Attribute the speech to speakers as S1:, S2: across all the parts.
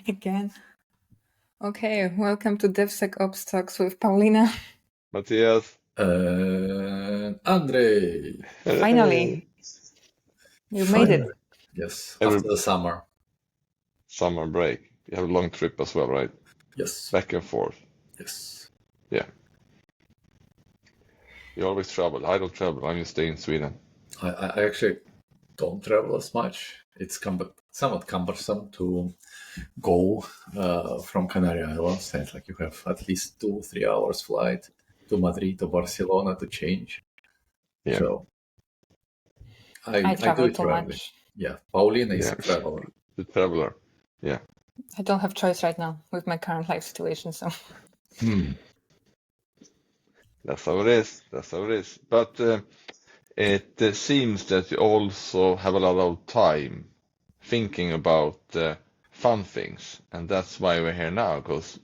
S1: Again. Okay, welcome to DevSecOps Talks with Paulina.
S2: Matthias.
S3: Andrei.
S1: Finally. You made it.
S3: Yes,
S2: Every-
S3: after the summer.
S2: Summer break. You have a long trip as well, right?
S3: Yes.
S2: Back and forth.
S3: Yes.
S2: Yeah. You always travel. I don't travel. I just stay in Sweden.
S3: I actually don't travel as much. It's somewhat cumbersome to go from Canary Islands. And like you have at least 2-3 hours flight to Madrid or Barcelona to change.
S2: Yeah.
S3: So
S1: I
S3: do
S1: travel
S3: it
S1: too
S3: regularly.
S1: much.
S3: Yeah, Paulina is
S2: Yeah.
S3: a traveler.
S2: The traveler. Yeah.
S1: I don't have choice right now with my current life situation, so.
S2: That's how it is. That's how it is. But it seems that you also have a lot of time thinking about fun things, and that's why we're here now, because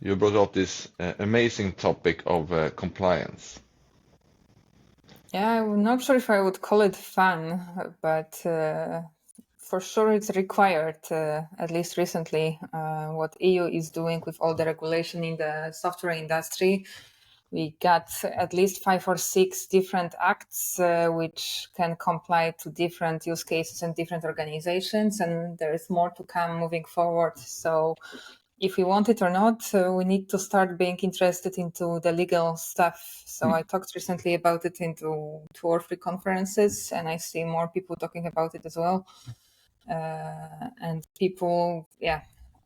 S2: you brought up this amazing topic of compliance.
S1: Yeah, I'm not sure if I would call it fun, but for sure it's required, at least recently, what EU is doing with all the regulation in the software industry. We got at least 5 or 6 different acts which can comply to different use cases and different organizations, and there is more to come moving forward. So if we want it or not, we need to start being interested into the legal stuff. So I talked recently about it into 2 or 3 conferences, and I see more people talking about it as well. And people,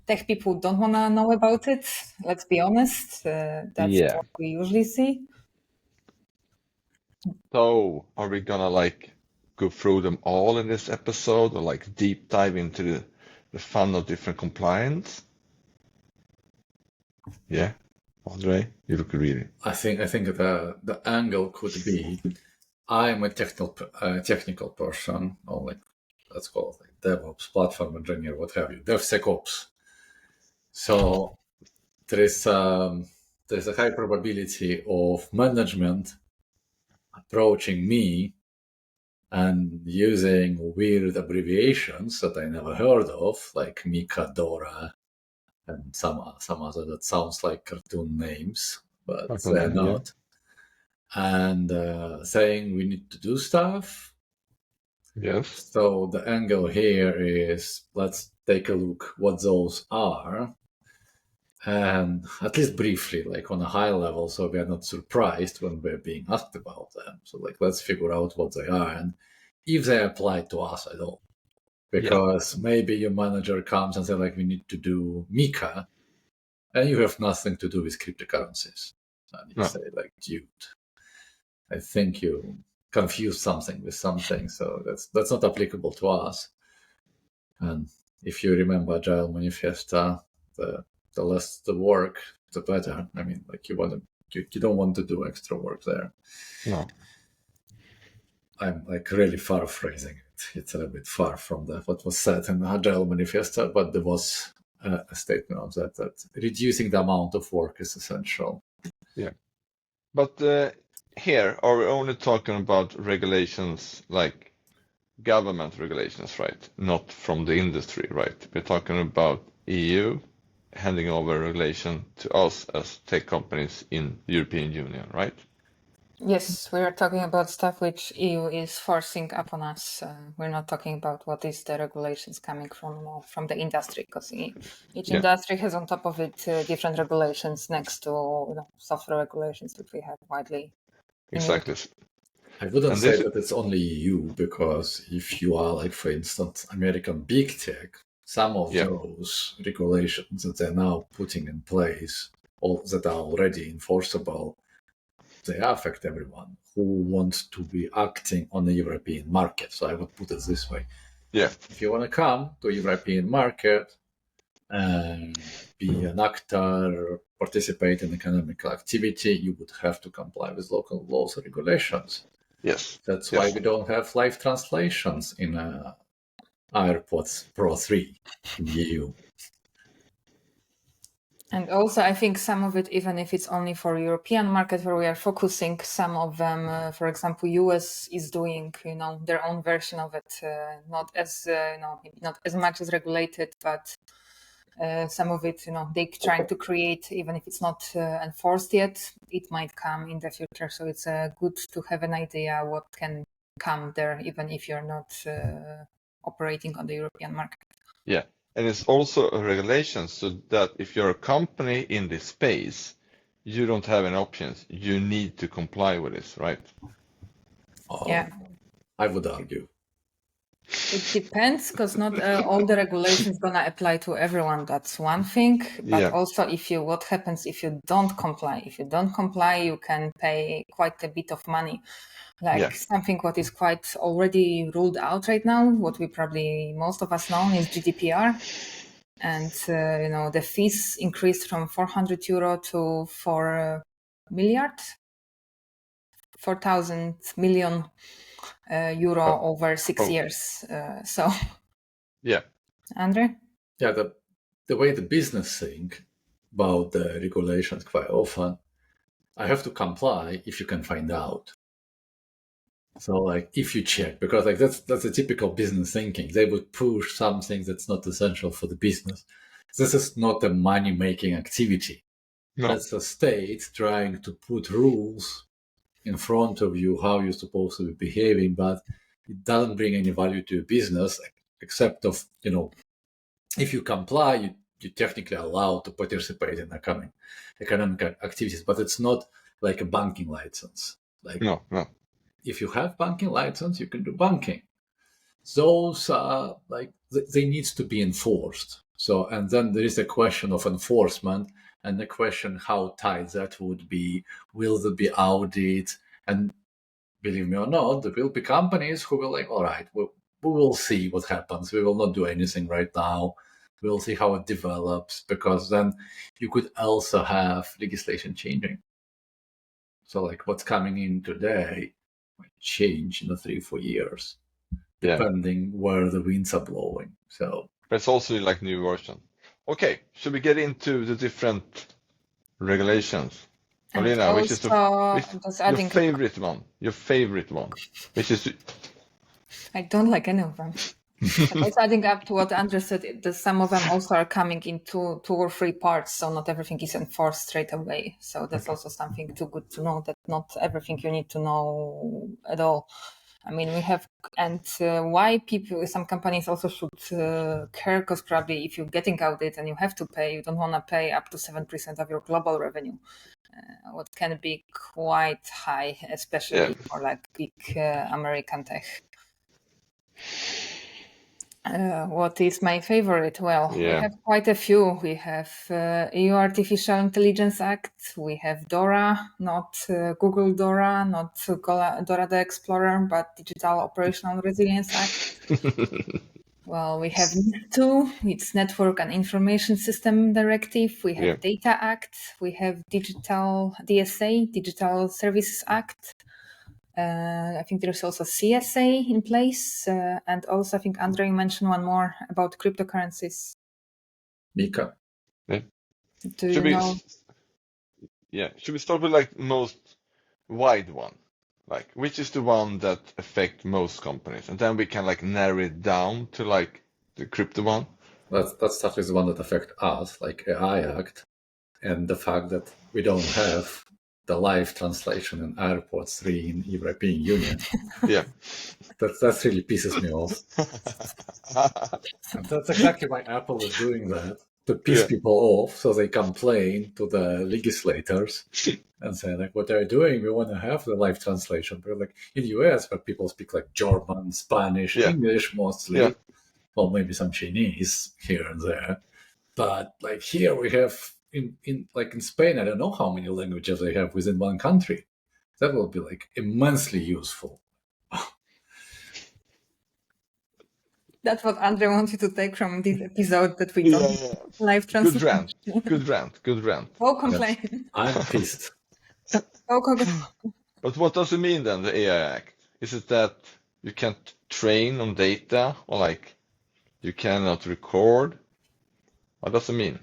S1: tech people don't want to know about it. Let's be honest. That's what we usually see.
S2: So, are we gonna go through them all in this episode, or deep dive into the fun of different compliance? Yeah, Andre, you look really.
S3: I think the angle could be, I'm a technical person, or let's call it DevOps, platform engineer, what have you, DevSecOps. So there's a high probability of management approaching me and using weird abbreviations that I never heard of, like Mika, DORA, and some other that sounds like cartoon names, but they're not. And saying we need to do stuff.
S2: Yes.
S3: So the angle here is, let's take a look what those are, and at least briefly, like on a high level, so we are not surprised when we're being asked about them. So let's figure out what they are and if they apply to us at all. Because maybe your manager comes and says, we need to do Mika, and you have nothing to do with cryptocurrencies. And you say, dude, I think you confuse something with something, so that's not applicable to us. And if you remember Agile Manifesto, the less the work, the better. I mean, you don't want to do extra work there.
S2: No.
S3: I'm really paraphrasing it. It's a little bit far from what was said in the Agile Manifesto, but there was a statement of that reducing the amount of work is essential.
S2: Yeah. But here, are we only talking about regulations, like government regulations, right? Not from the industry, right? We're talking about EU handing over regulation to us as tech companies in the European Union, right?
S1: Yes, we are talking about stuff which EU is forcing upon us. We're not talking about what is the regulations coming from the industry, because each industry has on top of it different regulations next to software regulations that we have widely.
S2: Exactly.
S3: I wouldn't say that it's only EU, because if you are for instance, American big tech, some of those regulations that they're now putting in place, or that are already enforceable, they affect everyone who wants to be acting on the European market. So I would put it this way.
S2: Yeah.
S3: If you want to come to a European market and be an actor, participate in economic activity, you would have to comply with local laws and regulations.
S2: Yes.
S3: That's why we don't have live translations in AirPods Pro 3 in the EU.
S1: And also, I think some of it, even if it's only for European market where we are focusing, some of them, for example, US is doing, their own version of it, not as, not as much as regulated, but Some of it, they're trying to create, even if it's not enforced yet, it might come in the future. So it's good to have an idea what can come there, even if you're not operating on the European market.
S2: Yeah, and it's also a regulation so that if you're a company in this space, you don't have any options. You need to comply with this, right?
S1: Yeah.
S3: I would argue.
S1: It depends, because not all the regulations gonna apply to everyone. That's one thing. But
S2: Yeah.
S1: also, what happens if you don't comply? If you don't comply, you can pay quite a bit of money. Something what is quite already ruled out right now, what we probably most of us know, is GDPR. And the fees increased from 400 euro to 4 million euro over 6 years. So,
S2: yeah,
S1: Andre?
S3: Yeah, the way the business think about the regulations quite often, I have to comply if you can find out. So like if you check, because like that's a typical business thinking. They would push something that's not essential for the business. This is not a money-making activity.
S2: no,
S3: That's a state trying to put rules in front of you how you're supposed to be behaving, but it doesn't bring any value to your business except of, if you comply, you're technically allowed to participate in economic activities, but it's not like a banking license. Like
S2: no.
S3: if you have banking license, you can do banking. Those are they need to be enforced. So, and then there is a question of enforcement and the question how tight that would be. Will there be audit? And believe me or not, there will be companies who will all right, we will see what happens. We will not do anything right now. We'll see how it develops, because then you could also have legislation changing. So like what's coming in today might change in 3-4 years, depending where the winds are blowing. So
S2: but it's also like new version. Okay, should we get into the different regulations? Paulina, which is your favorite one? Your favorite one? Which is?
S1: I don't like any of them. It's adding up to what Andrew said. Some of them also are coming in two or three parts, so not everything is enforced straight away. So that's also something too good to know, that not everything you need to know at all. I mean, we have, and why some companies also should care, because probably if you're getting audited and you have to pay, you don't want to pay up to 7% of your global revenue, what can be quite high, especially for like big American tech. What is my favorite? Well, we have quite a few. We have EU Artificial Intelligence Act. We have DORA, not Google DORA, not DORA the Explorer, but Digital Operational Resilience Act. Well, we have NIS2, it's Network and Information System Directive. We have Data Act. We have DSA, Digital Services Act. I think there's also CSA in place. And also, I think Andre mentioned one more about cryptocurrencies.
S3: Mika.
S1: Do you know?
S2: Should we start with like most wide one? Like, which is the one that affect most companies? And then we can like narrow it down to like the crypto one.
S3: Let's start with the one that affect us, like AI Act, and the fact that we don't have the live translation in airports 3 in European Union.
S2: Yeah.
S3: That really pisses me off. And that's exactly why Apple is doing that, to piss people off, so they complain to the legislators and say, like, what they're doing, we want to have the live translation. But like in the US, where people speak like German, Spanish, English mostly, or maybe some Chinese here and there. But like here we have in Spain, I don't know how many languages they have within one country. That will be like immensely useful.
S1: That's what Andre wanted to take from this episode, that we don't live translation.
S2: Good rant.
S1: Oh, complain.
S3: Yes, I'm pissed.
S2: But what does it mean then, the AI Act? Is it that you can't train on data, or like you cannot record? What does it mean?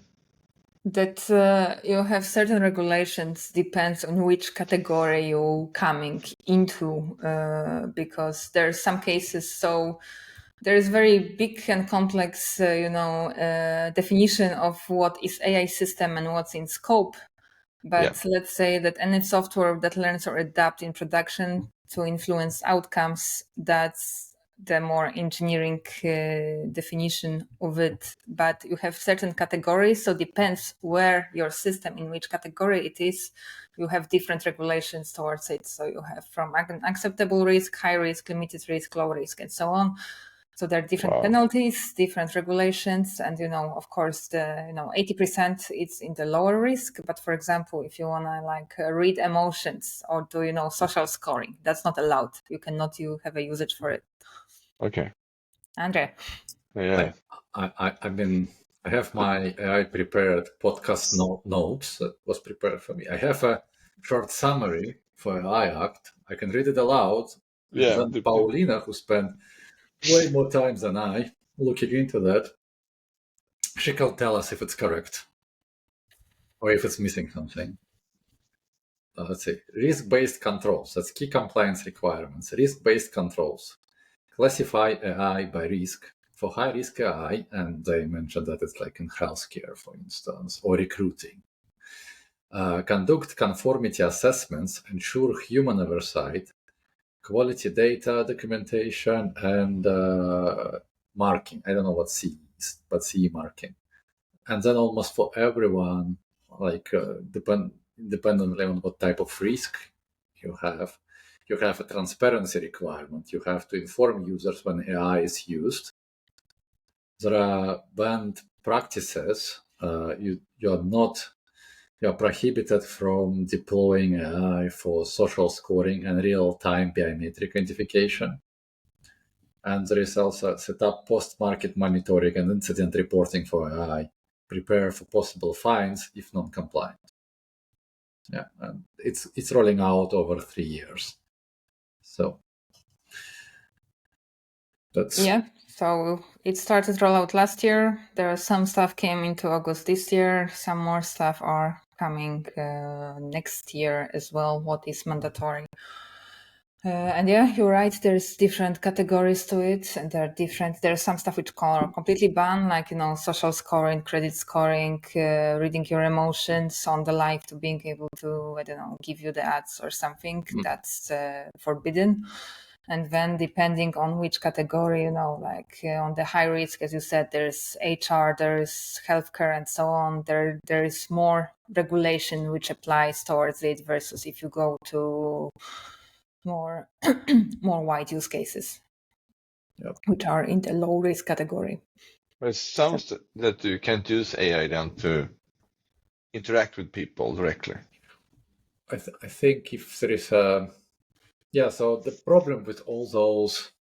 S1: That you have certain regulations, depends on which category you're coming into, because there are some cases. So there is very big and complex, definition of what is AI system and what's in scope. But let's say that any software that learns or adapts in production to influence outcomes, that's the more engineering definition of it. But you have certain categories, so depends where your system, in which category it is, you have different regulations towards it. So you have from acceptable risk, high risk, limited risk, low risk, and so on. So there are different penalties, different regulations, and of course, the 80% it's in the lower risk. But for example, if you wanna read emotions or do social scoring, that's not allowed. You cannot have a usage for it.
S2: Okay.
S1: Andre.
S2: Yeah.
S3: I have my AI prepared podcast notes that was prepared for me. I have a short summary for AI Act. I can read it aloud.
S2: Yeah.
S3: And then Paulina, who spent way more time than I looking into that, she can tell us if it's correct or if it's missing something. Let's see. Risk-based controls. That's key compliance requirements. Risk-based controls. Classify AI by risk. For high-risk AI, and they mentioned that it's like in healthcare, for instance, or recruiting. Conduct conformity assessments, ensure human oversight, quality data documentation, and marking. I don't know what C is, but CE marking. And then almost for everyone, dependently on what type of risk you have a transparency requirement. You have to inform users when AI is used. There are banned practices. You are prohibited from deploying AI for social scoring and real-time biometric identification. And there is also set up post-market monitoring and incident reporting for AI. Prepare for possible fines if non-compliant. Yeah, and it's rolling out over 3 years. So that's
S1: So it started rollout last year. There are some stuff came into August this year. Some more stuff are coming next year as well. What is mandatory? And you're right. There's different categories to it, and there's some stuff which are completely banned, like social scoring, credit scoring, reading your emotions on the live to being able to give you the ads or something. That's forbidden. And then depending on which category, on the high risk, as you said, there's HR, there's healthcare, and so on. There is more regulation which applies towards it versus if you go to more wide use cases, which are in the low risk category.
S2: It sounds that you can't use AI then to interact with people directly.
S3: I think if there is so the problem with all those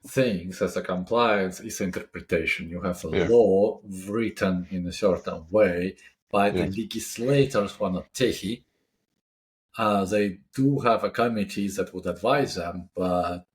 S3: things as a compliance is interpretation. You have a law written in a certain way, but the legislators who are not techie, they do have a committees that would advise them, but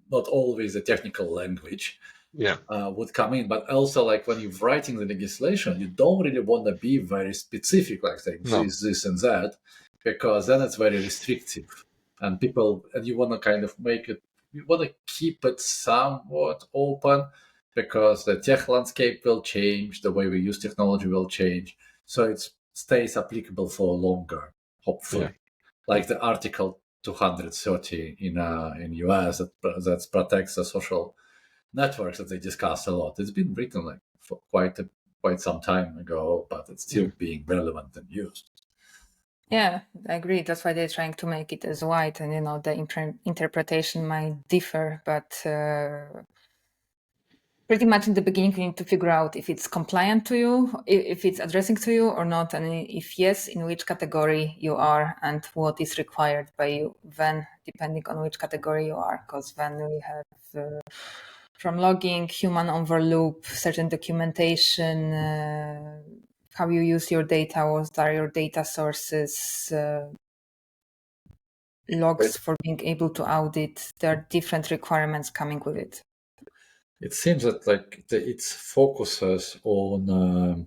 S3: not always the technical language would come in. But also, like when you're writing the legislation, you don't really want to be very specific, like saying this and that, because then it's very restrictive. And you want to kind of you want to keep it somewhat open, because the tech landscape will change, the way we use technology will change, so it stays applicable for longer, hopefully. Like the Article 230 in US that protects the social networks that they discuss a lot. It's been written for quite some time ago, but it's still being relevant and used.
S1: Yeah, I agree. That's why they're trying to make it as wide, and the interpretation might differ, but pretty much in the beginning you need to figure out if it's compliant to you, if it's addressing to you or not, and if yes, in which category you are and what is required by you. Then, depending on which category you are, because then we have from logging, human overloop, certain documentation, how you use your data, what are your data sources, logs for being able to audit. There are different requirements coming with it.
S3: It seems that it focuses on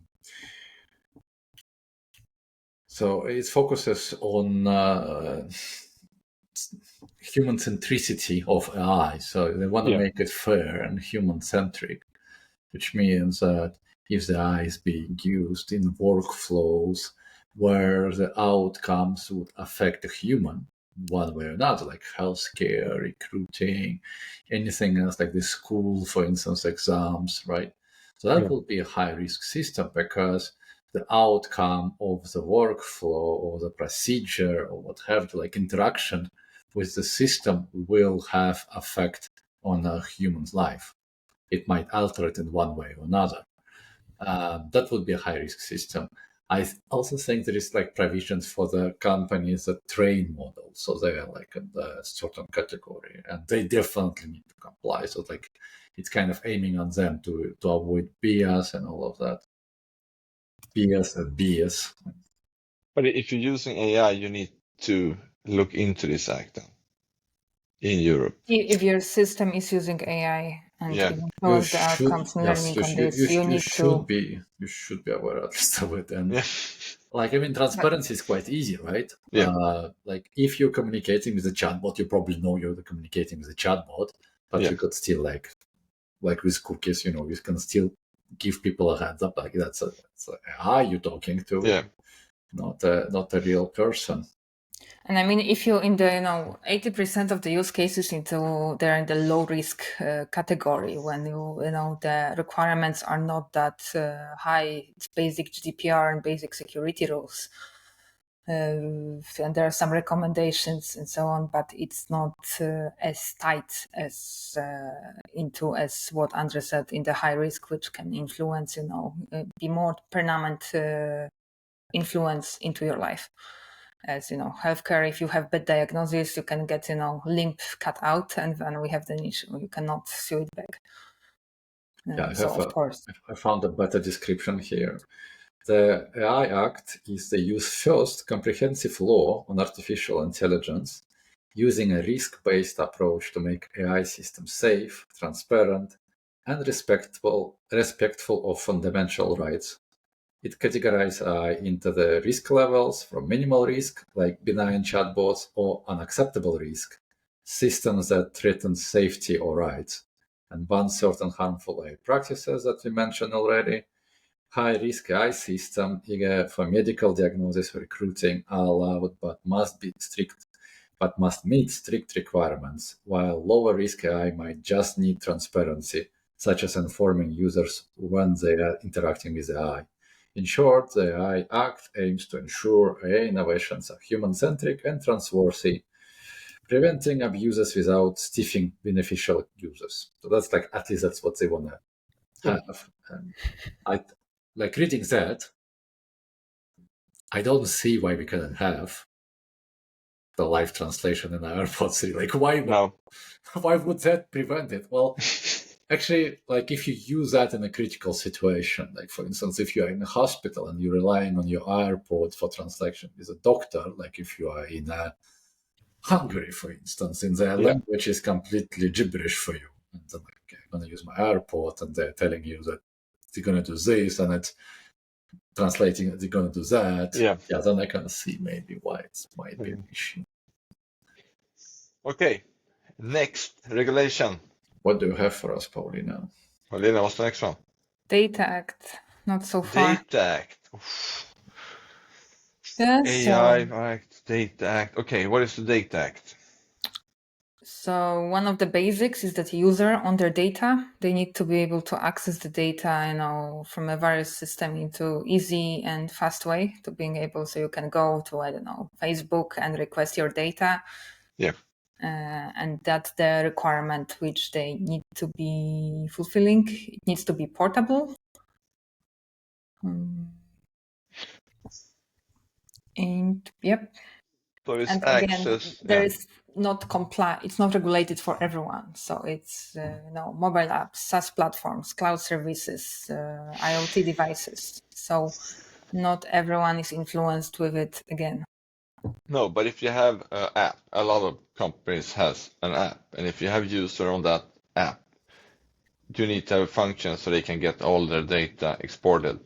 S3: human centricity of AI. So they want to make it fair and human centric, which means that if the AI is being used in workflows where the outcomes would affect the human one way or another, like healthcare, recruiting, anything else like the school, for instance, exams, right? So that will be a high risk system because the outcome of the workflow or the procedure or what have you, like interaction with the system will have effect on a human's life. It might alter it in one way or another. That would be a high risk system. I also think there is like provisions for the companies that train models, so they are like in the certain category, and they definitely need to comply. So like it's kind of aiming on them to avoid bias and all of that. Bias and bias.
S2: But if you're using AI, you need to look into this act then, in Europe.
S1: If your system is using AI and influence the outcomes and learning on this, you should
S3: be aware at least of it. And like, I mean, transparency is quite easy, right? Like if you're communicating with a chatbot, you probably know you're communicating with a chatbot, but you could still like with cookies, you can still give people a heads up, like that's AI you're talking to, not a real person.
S1: And I mean, if you're in the 80% of the use cases they're in the low risk category, when the requirements are not that high. It's basic GDPR and basic security rules, and there are some recommendations and so on, but it's not as tight as what Andre said in the high risk, which can influence, be more permanent influence into your life. As healthcare, if you have bad diagnosis, you can get limb cut out, and then we have the issue. You cannot sew it back. Of course,
S3: I found a better description here. The AI Act is the use first comprehensive law on artificial intelligence, using a risk-based approach to make AI systems safe, transparent, and respectful of fundamental rights. It categorizes AI into the risk levels from minimal risk, like benign chatbots, or unacceptable risk, systems that threaten safety or rights, and ban certain harmful AI practices that we mentioned already. High-risk AI system for medical diagnosis or recruiting are allowed, but must meet strict requirements, while lower-risk AI might just need transparency, such as informing users when they are interacting with AI. In short, the AI Act aims to ensure AI innovations are human-centric and trustworthy, preventing abuses without stiffing beneficial users. So that's at least that's what they want to have. And I like reading that. I don't see why we couldn't have the live translation in AirPods 3. Like, why would that prevent it? Well, actually, like if you use that in a critical situation, like for instance, if you are in a hospital and you're relying on your AirPod for translation with a doctor, like if you are in Hungary, for instance, in their language is completely gibberish for you. And then I'm going to use my AirPod and they're telling you that they're going to do this and it's translating they're going to do that. Then I can see maybe why it might be an issue.
S2: Okay, next regulation.
S3: What do you have for us, Paulina?
S2: Paulina, what's the next one?
S1: Data Act, not so far.
S2: Data Act.
S1: Yes,
S2: AI Act, Data Act. Okay, what is the Data Act?
S1: So one of the basics is that user on their data, they need to be able to access the data, from a various system into easy and fast way to being able, so you can go to, Facebook and request your data. And that's the requirement which they need to be fulfilling. It needs to be portable. And
S2: So it's
S1: and
S2: access.
S1: Again, there is not it's not regulated for everyone. So it's mobile apps, SaaS platforms, cloud services, IoT devices. So not everyone is influenced with it again.
S2: No, but if you have an app, a lot of companies has an app, and if you have user on that app, you need to have a function so they can get all their data exported.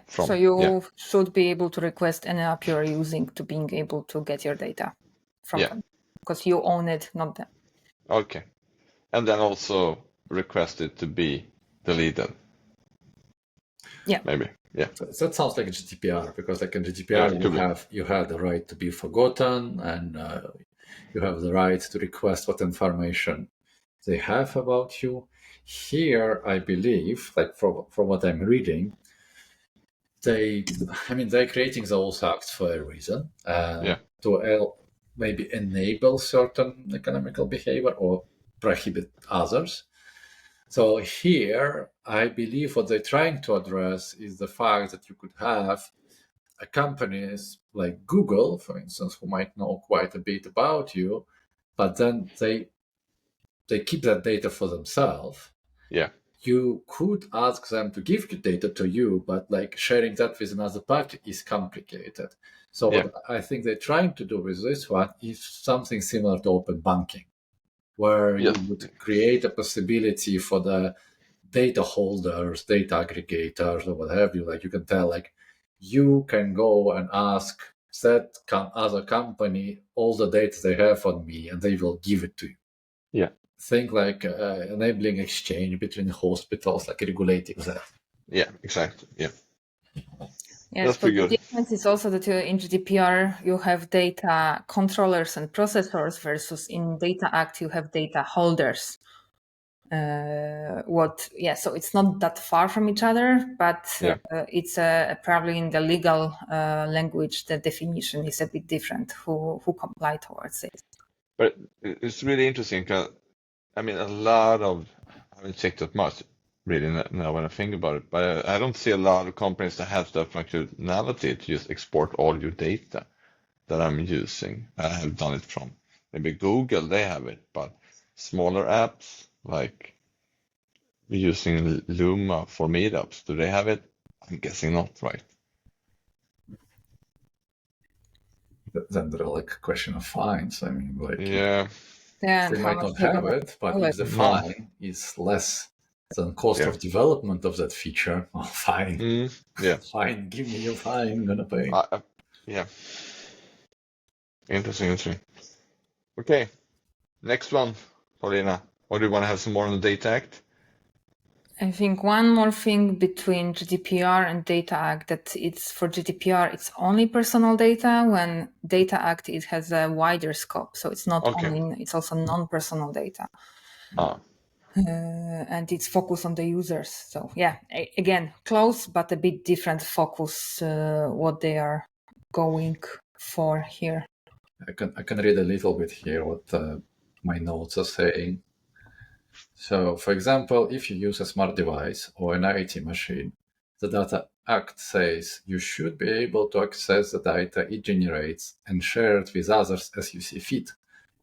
S1: So you should be able to request any app you're using to being able to get your data from them. because you own it, not them.
S2: Okay. And then also request it to be deleted.
S1: Yeah.
S2: Maybe. Yeah.
S3: So that sounds like a GDPR, because like in GDPR you have the right to be forgotten, and you have the right to request what information they have about you. Here, I believe, like from what I'm reading, they're creating those acts for a reason, to maybe enable certain economical behavior or prohibit others. So here, I believe what they're trying to address is the fact that you could have companies like Google, for instance, who might know quite a bit about you, but then they keep that data for themselves.
S2: Yeah.
S3: You could ask them to give the data to you, but like sharing that with another party is complicated. So what I think they're trying to do with this one is something similar to open banking, where you would create a possibility for the data holders, data aggregators, or what have you. Like you can tell, like you can go and ask that other company all the data they have on me, and they will give it to you.
S2: Yeah.
S3: Think like enabling exchange between hospitals, like regulating that.
S2: Yeah, exactly. Yeah.
S1: Yes,
S2: that's pretty good.
S1: The difference is also that in GDPR you have data controllers and processors, versus in Data Act you have data holders. So it's not that far from each other, but it's probably in the legal language the definition is a bit different. Who comply towards it?
S2: But it's really interesting because I haven't checked that much really now when I think about it, but I don't see a lot of companies that have that functionality to just export all your data that I'm using. I have done it from maybe Google, they have it, but smaller apps like using Luma for meetups, do they have it? I'm guessing not, right?
S3: Then there are like a question of fines. I mean, like
S2: they
S3: might not have it, but if the fine is less than cost of development of that feature, fine. Fine, give me your fine, I'm gonna pay.
S2: Interesting. Okay, next one, Paulina. Or do you want to have some more on the Data Act?
S1: I think one more thing between GDPR and Data Act, that it's for GDPR, it's only personal data. When Data Act, it has a wider scope. So it's not only, it's also non-personal data. And it's focused on the users. So again, close, but a bit different focus, what they are going for here.
S3: I can read a little bit here what my notes are saying. So, for example, if you use a smart device or an IoT machine, the Data Act says you should be able to access the data it generates and share it with others as you see fit.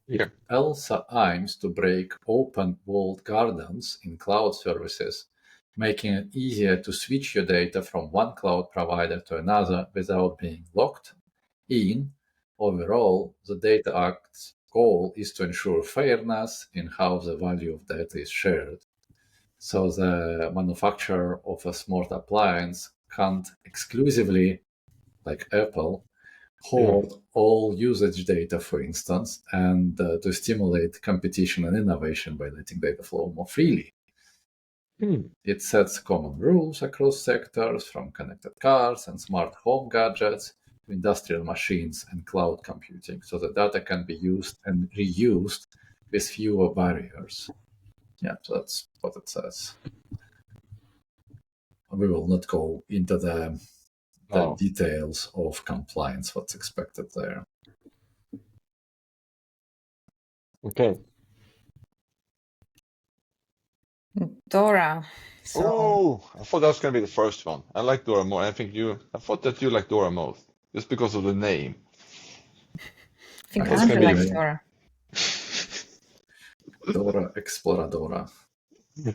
S3: It also aims to break open walled gardens in cloud services, making it easier to switch your data from one cloud provider to another without being locked in. Overall, the Data Act's goal is to ensure fairness in how the value of data is shared. So the manufacturer of a smart appliance can't exclusively, like Apple, hoard all usage data, for instance, and to stimulate competition and innovation by letting data flow more freely. It sets common rules across sectors, from connected cars and smart home gadgets to industrial machines and cloud computing, so the data can be used and reused with fewer barriers. Yeah, so that's what it says. We will not go into the details of compliance, what's expected there.
S2: Okay.
S1: DORA.
S2: I thought that was going to be the first one. I like DORA more. I thought that you like DORA most, just because of the name.
S1: I think Andrew likes DORA.
S3: DORA Exploradora.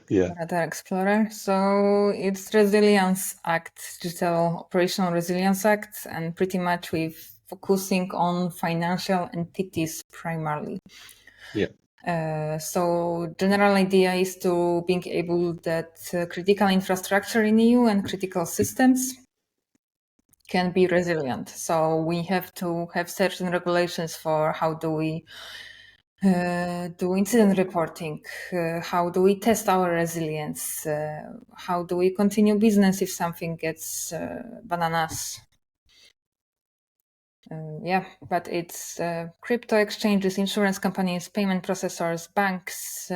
S1: Data Explorer. So it's Resilience Act, Digital Operational Resilience Act, and pretty much we're focusing on financial entities primarily. So general idea is to being able that critical infrastructure in EU and critical systems can be resilient. So we have to have certain regulations for how do we do incident reporting, how do we test our resilience, how do we continue business if something gets bananas. Yeah, but it's crypto exchanges, insurance companies, payment processors, banks,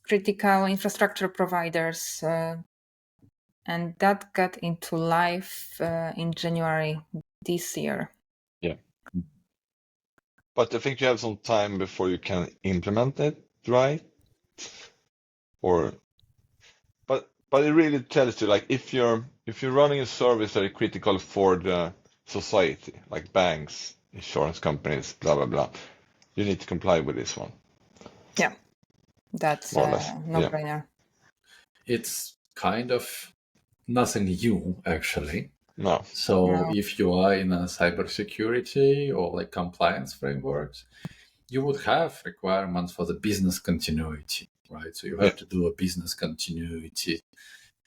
S1: critical infrastructure providers, and that got into life in January this year.
S2: Yeah. But I think you have some time before you can implement it, right? But it really tells you, like, if you're running a service that is critical for the society, like banks, insurance companies, blah blah blah, you need to comply with this one.
S1: Yeah, that's
S2: More or less.
S1: a no-brainer.
S3: It's kind of nothing new, actually.
S2: No.
S3: So
S1: No.
S3: if you are in a cybersecurity or like compliance frameworks, you would have requirements for the business continuity, right? So you have to do a business continuity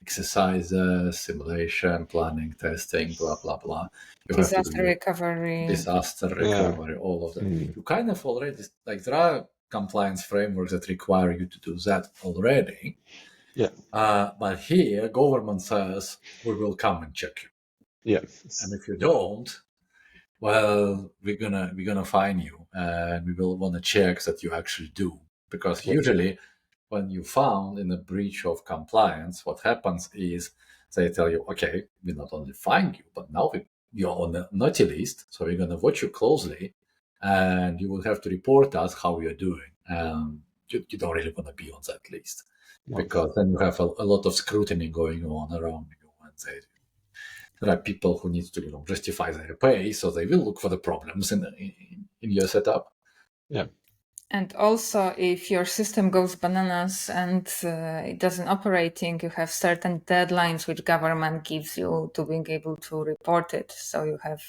S3: exercises, simulation, planning, testing, blah, blah, blah. You have to
S1: Disaster
S3: do
S1: recovery.
S3: disaster recovery, all of that. You kind of already, like, there are compliance frameworks that require you to do that already.
S2: Yeah.
S3: But here, government says, we will come and check you.
S2: Yeah.
S3: And if you don't, well, we're gonna fine you, and we will want to check that you actually do. Because usually, when you found in a breach of compliance, what happens is they tell you, okay, we not only fine you, but now you're on the naughty list, so we're gonna watch you closely, and you will have to report us how you're doing. You don't really want to be on that list, because then you have a lot of scrutiny going on around you, and there are people who need to justify their pay, so they will look for the problems in your setup.
S2: Yeah.
S1: And also, if your system goes bananas and it doesn't operating, you have certain deadlines which government gives you to being able to report it. So you have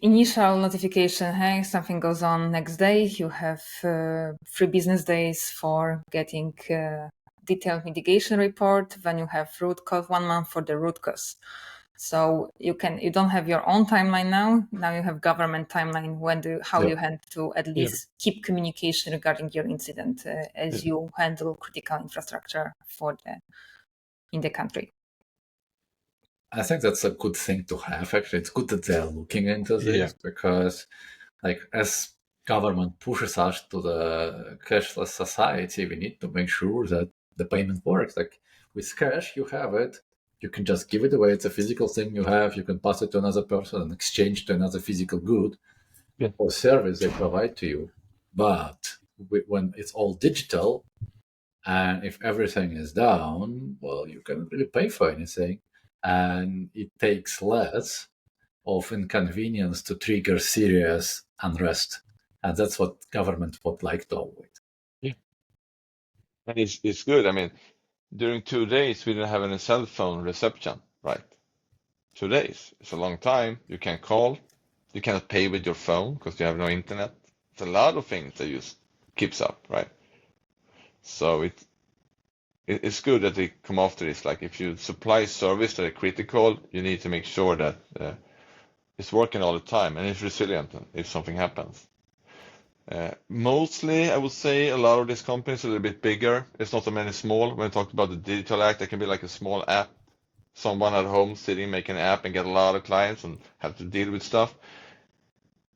S1: initial notification, hey, something goes on next day. You have 3 business days for getting detailed mitigation report. Then you have root cause, 1 month for the root cause. So you don't have your own timeline now. Now you have government timeline how you have to at least keep communication regarding your incident as you handle critical infrastructure in the country.
S3: I think that's a good thing to have. Actually, it's good that they're looking into this because, like, as government pushes us to the cashless society, we need to make sure that the payment works. Like with cash, you have it. You can just give it away. It's a physical thing you have. You can pass it to another person and exchange to another physical good or service they provide to you. But when it's all digital, and if everything is down, well, you can't really pay for anything. And it takes less of inconvenience to trigger serious unrest. And that's what government would like to avoid.
S2: Yeah. And it's good. I mean, during 2 days, we didn't have any cell phone reception, right? 2 days. It's a long time. You can't call. You cannot pay with your phone because you have no internet. It's a lot of things that just keeps up, right? So it's good that they come after this. Like if you supply service that are critical, you need to make sure that it's working all the time and it's resilient if something happens. Mostly, I would say a lot of these companies are a little bit bigger. It's not so many small. When I talked about the Digital Act, it can be like a small app. Someone at home sitting making an app and get a lot of clients and have to deal with stuff.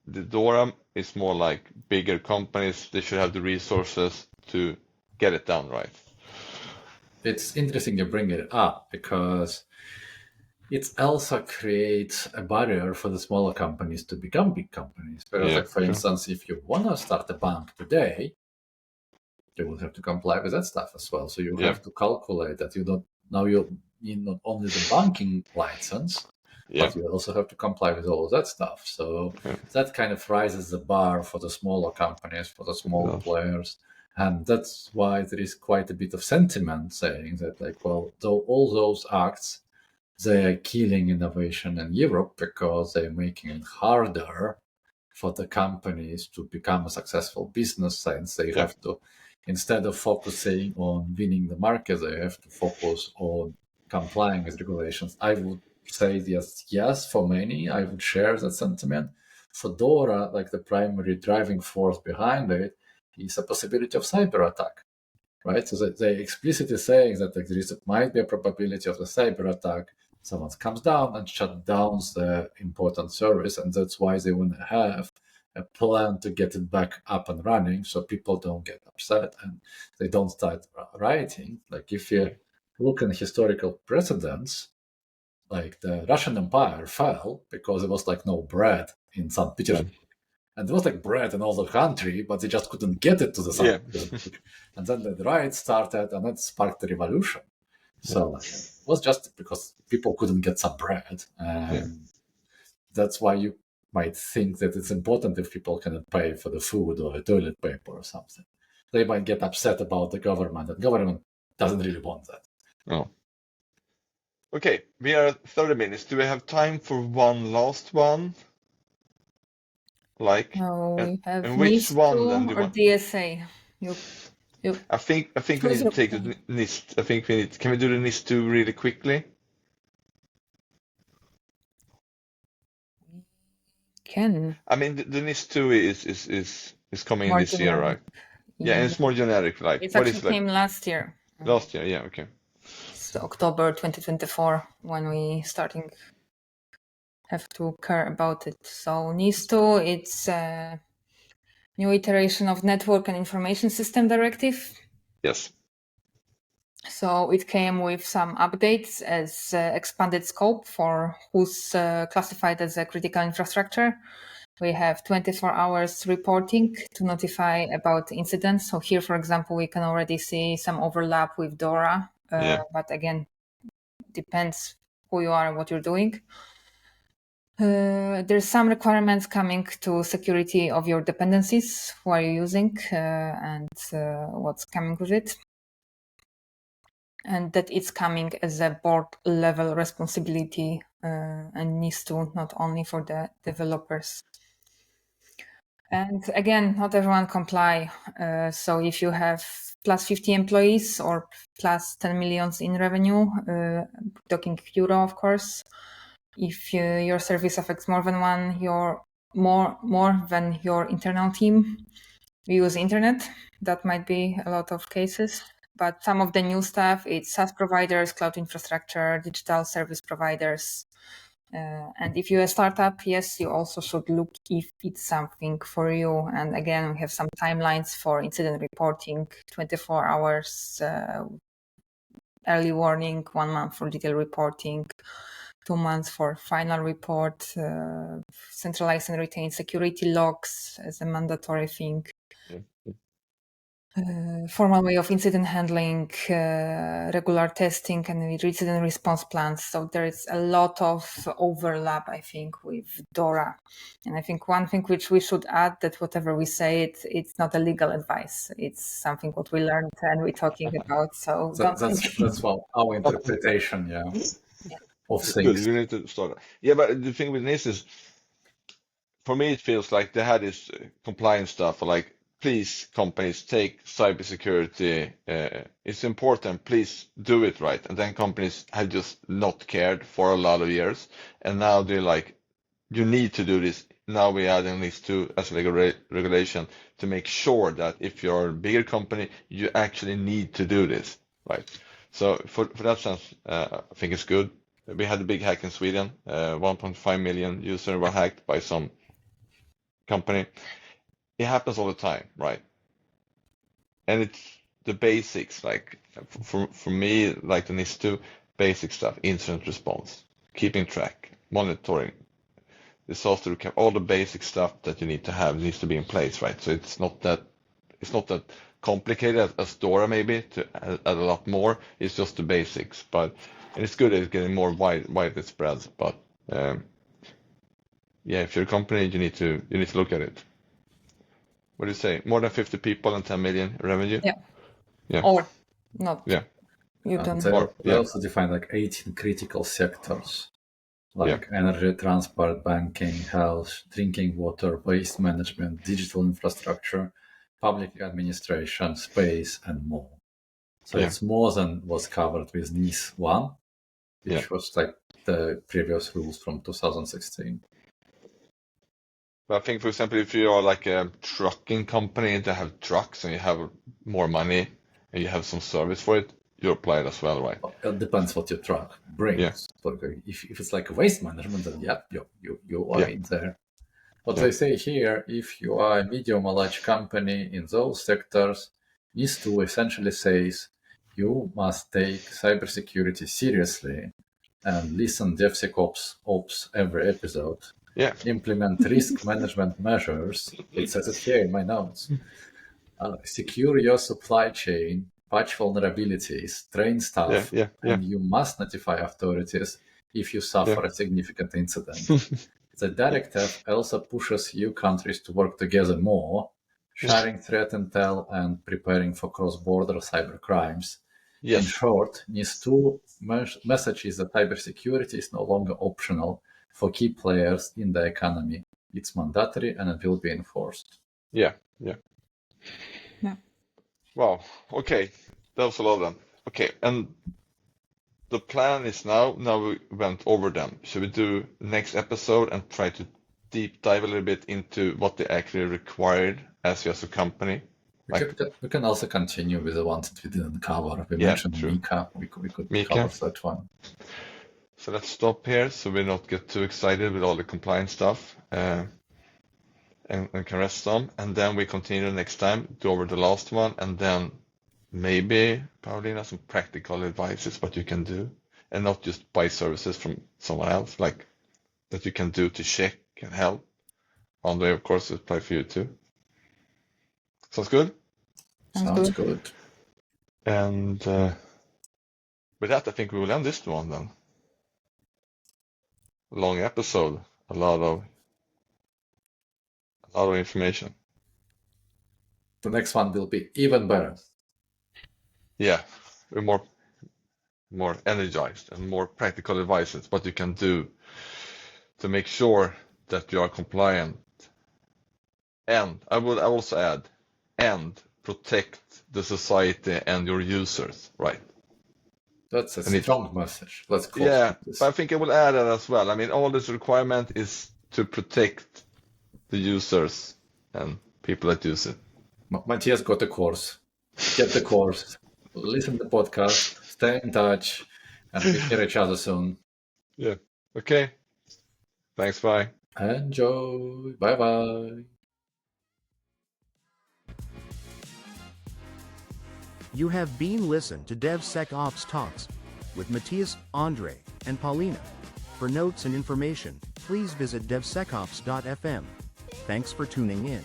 S2: The DORA is more like bigger companies. They should have the resources to get it done right.
S3: It's interesting you bring it up because it also creates a barrier for the smaller companies to become big companies. Because, like, for instance, if you want to start a bank today, you will have to comply with that stuff as well. So you have to calculate that you need not only the banking license, but you also have to comply with all of that stuff. So that kind of raises the bar for the smaller companies, for the smaller players. And that's why there is quite a bit of sentiment saying that, like, well, though all those acts, they are killing innovation in Europe because they're making it harder for the companies to become a successful business, since they have to, instead of focusing on winning the market, they have to focus on complying with regulations? I would say yes, for many. I would share that sentiment. For DORA, like the primary driving force behind it is a possibility of cyber attack, right? So they explicitly saying that like, might be a probability of the cyber attack. Someone comes down and shut down the important service, and that's why they want to have a plan to get it back up and running, so people don't get upset and they don't start rioting. Like if you look at historical precedents, like the Russian Empire fell because there was like no bread in St. Petersburg. And there was like bread in all the country, but they just couldn't get it to the St. Petersburg. And then the riots started, and that sparked the revolution. So it was just because people couldn't get some bread. And that's why you might think that it's important if people cannot pay for the food or the toilet paper or something. They might get upset about the government, and government doesn't really want that.
S2: Oh. Okay, we are at 30 minutes. Do we have time for one last one? Like,
S1: We have
S2: and which one then do you
S1: or
S2: want?
S1: DSA.
S2: I think we need to take the NIST. I think we need. Can we do the NIS2 really quickly?
S1: Can.
S2: I mean, the NIS2 is coming
S1: More
S2: this year,
S1: generic.
S2: right? Yeah, and it's more generic. Like,
S1: It
S2: what
S1: actually
S2: is it like?
S1: came last year.
S2: Last year, yeah, okay.
S1: So October 2024 when we have to care about it. So NIS2, it's a new iteration of Network and Information System Directive.
S2: Yes.
S1: So it came with some updates as expanded scope for who's classified as a critical infrastructure. We have 24 hours reporting to notify about incidents. So here, for example, we can already see some overlap with DORA, but again, depends who you are and what you're doing. There's some requirements coming to security of your dependencies, who are you using, and what's coming with it. And that it's coming as a board level responsibility and needs to not only for the developers. And again, not everyone comply. So if you have plus 50 employees or plus 10 millions in revenue, talking euro, of course, if your service affects more than one, more than your internal team, we use internet. That might be a lot of cases. But some of the new stuff, it's SaaS providers, cloud infrastructure, digital service providers. And if you're a startup, yes, you also should look if it's something for you. And again, we have some timelines for incident reporting, 24 hours, early warning, 1 month for detailed reporting, 2 months for final report, centralize and retain security logs as a mandatory thing. Formal way of incident handling, regular testing, and incident response plans. So there is a lot of overlap, I think, with DORA. And I think one thing which we should add, that whatever we say, it's not a legal advice. It's something what we learned and we're talking about. So
S3: that's our interpretation, of things.
S2: Good, we need to start. Yeah, but the thing with this is, for me, it feels like they had this compliance stuff, like, please, companies, take cybersecurity. It's important. Please do it right. And then companies have just not cared for a lot of years. And now they're like, you need to do this. Now we add in NIS2 as a regulation to make sure that if you're a bigger company, you actually need to do this, right? So for that sense, I think it's good. We had a big hack in Sweden. 1.5 million users were hacked by some company. It happens all the time, right? And it's the basics, like for me, like the NIS2, basic stuff, incident response, keeping track, monitoring, disaster recovery, all the basic stuff that you need to have needs to be in place, right? So it's not that complicated as DORA maybe to add a lot more. It's just the basics, and it's good that it's getting more widely spread. But yeah, if you're a company, you need to look at it. What do you say? More than 50 people and 10 million revenue?
S1: Yeah. Or not.
S2: Yeah.
S1: You don't.
S3: They also define like 18 critical sectors, like energy, transport, banking, health, drinking water, waste management, digital infrastructure, public administration, space, and more. So it's more than was covered with NIS1. which was like the previous rules from 2016.
S2: But I think, for example, if you are like a trucking company that have trucks and you have more money and you have some service for it, you apply it as well, right?
S3: It depends what your truck brings.
S2: Yeah.
S3: But if it's like waste management, then you are in there. But they say here, if you are a medium or large company in those sectors, NIS2 essentially says you must take cybersecurity seriously and listen DevSecOps every episode.
S2: Yeah.
S3: Implement risk management measures. It says it here in my notes. Secure your supply chain, patch vulnerabilities, train staff, and you must notify authorities if you suffer a significant incident. The directive also pushes EU countries to work together more, sharing threat intel and preparing for cross-border cyber crimes.
S2: Yes.
S3: In short, NIS2 message is that cybersecurity is no longer optional for key players in the economy. It's mandatory and it will be enforced.
S2: Yeah. Wow. Okay. That was a lot of them. Okay. And the plan is now we went over them. Should we do next episode and try to deep dive a little bit into what they actually required as a company?
S3: We can also continue with the ones that we didn't cover. We mentioned Mika. We could cover that one.
S2: So let's stop here so we not get too excited with all the compliance stuff and can rest some. And then we continue next time, do over the last one, and then maybe, Paulina, some practical advices what you can do and not just buy services from someone else, like that you can do to check and help. Andre, of course, will apply for you too. Sounds good?
S3: Sounds good.
S2: And with that, I think we will end this one then. Long episode, a lot of information.
S3: The next one will be even better.
S2: Yeah, we're more energized and more practical advices, what you can do to make sure that you are compliant. And I would also add, and protect the society and your users, right?
S3: That's a strong message. Let's close this.
S2: But I think I will add that as well. I mean, all this requirement is to protect the users and people that use it.
S3: Matthias got the course. Get the course. Listen to the podcast. Stay in touch. And we hear each other soon.
S2: Yeah. Okay. Thanks. Bye.
S3: Enjoy. Bye-bye.
S4: You have been listened to DevSecOps Talks with Matthias, Andre, and Paulina. For notes and information, please visit devsecops.fm. Thanks for tuning in.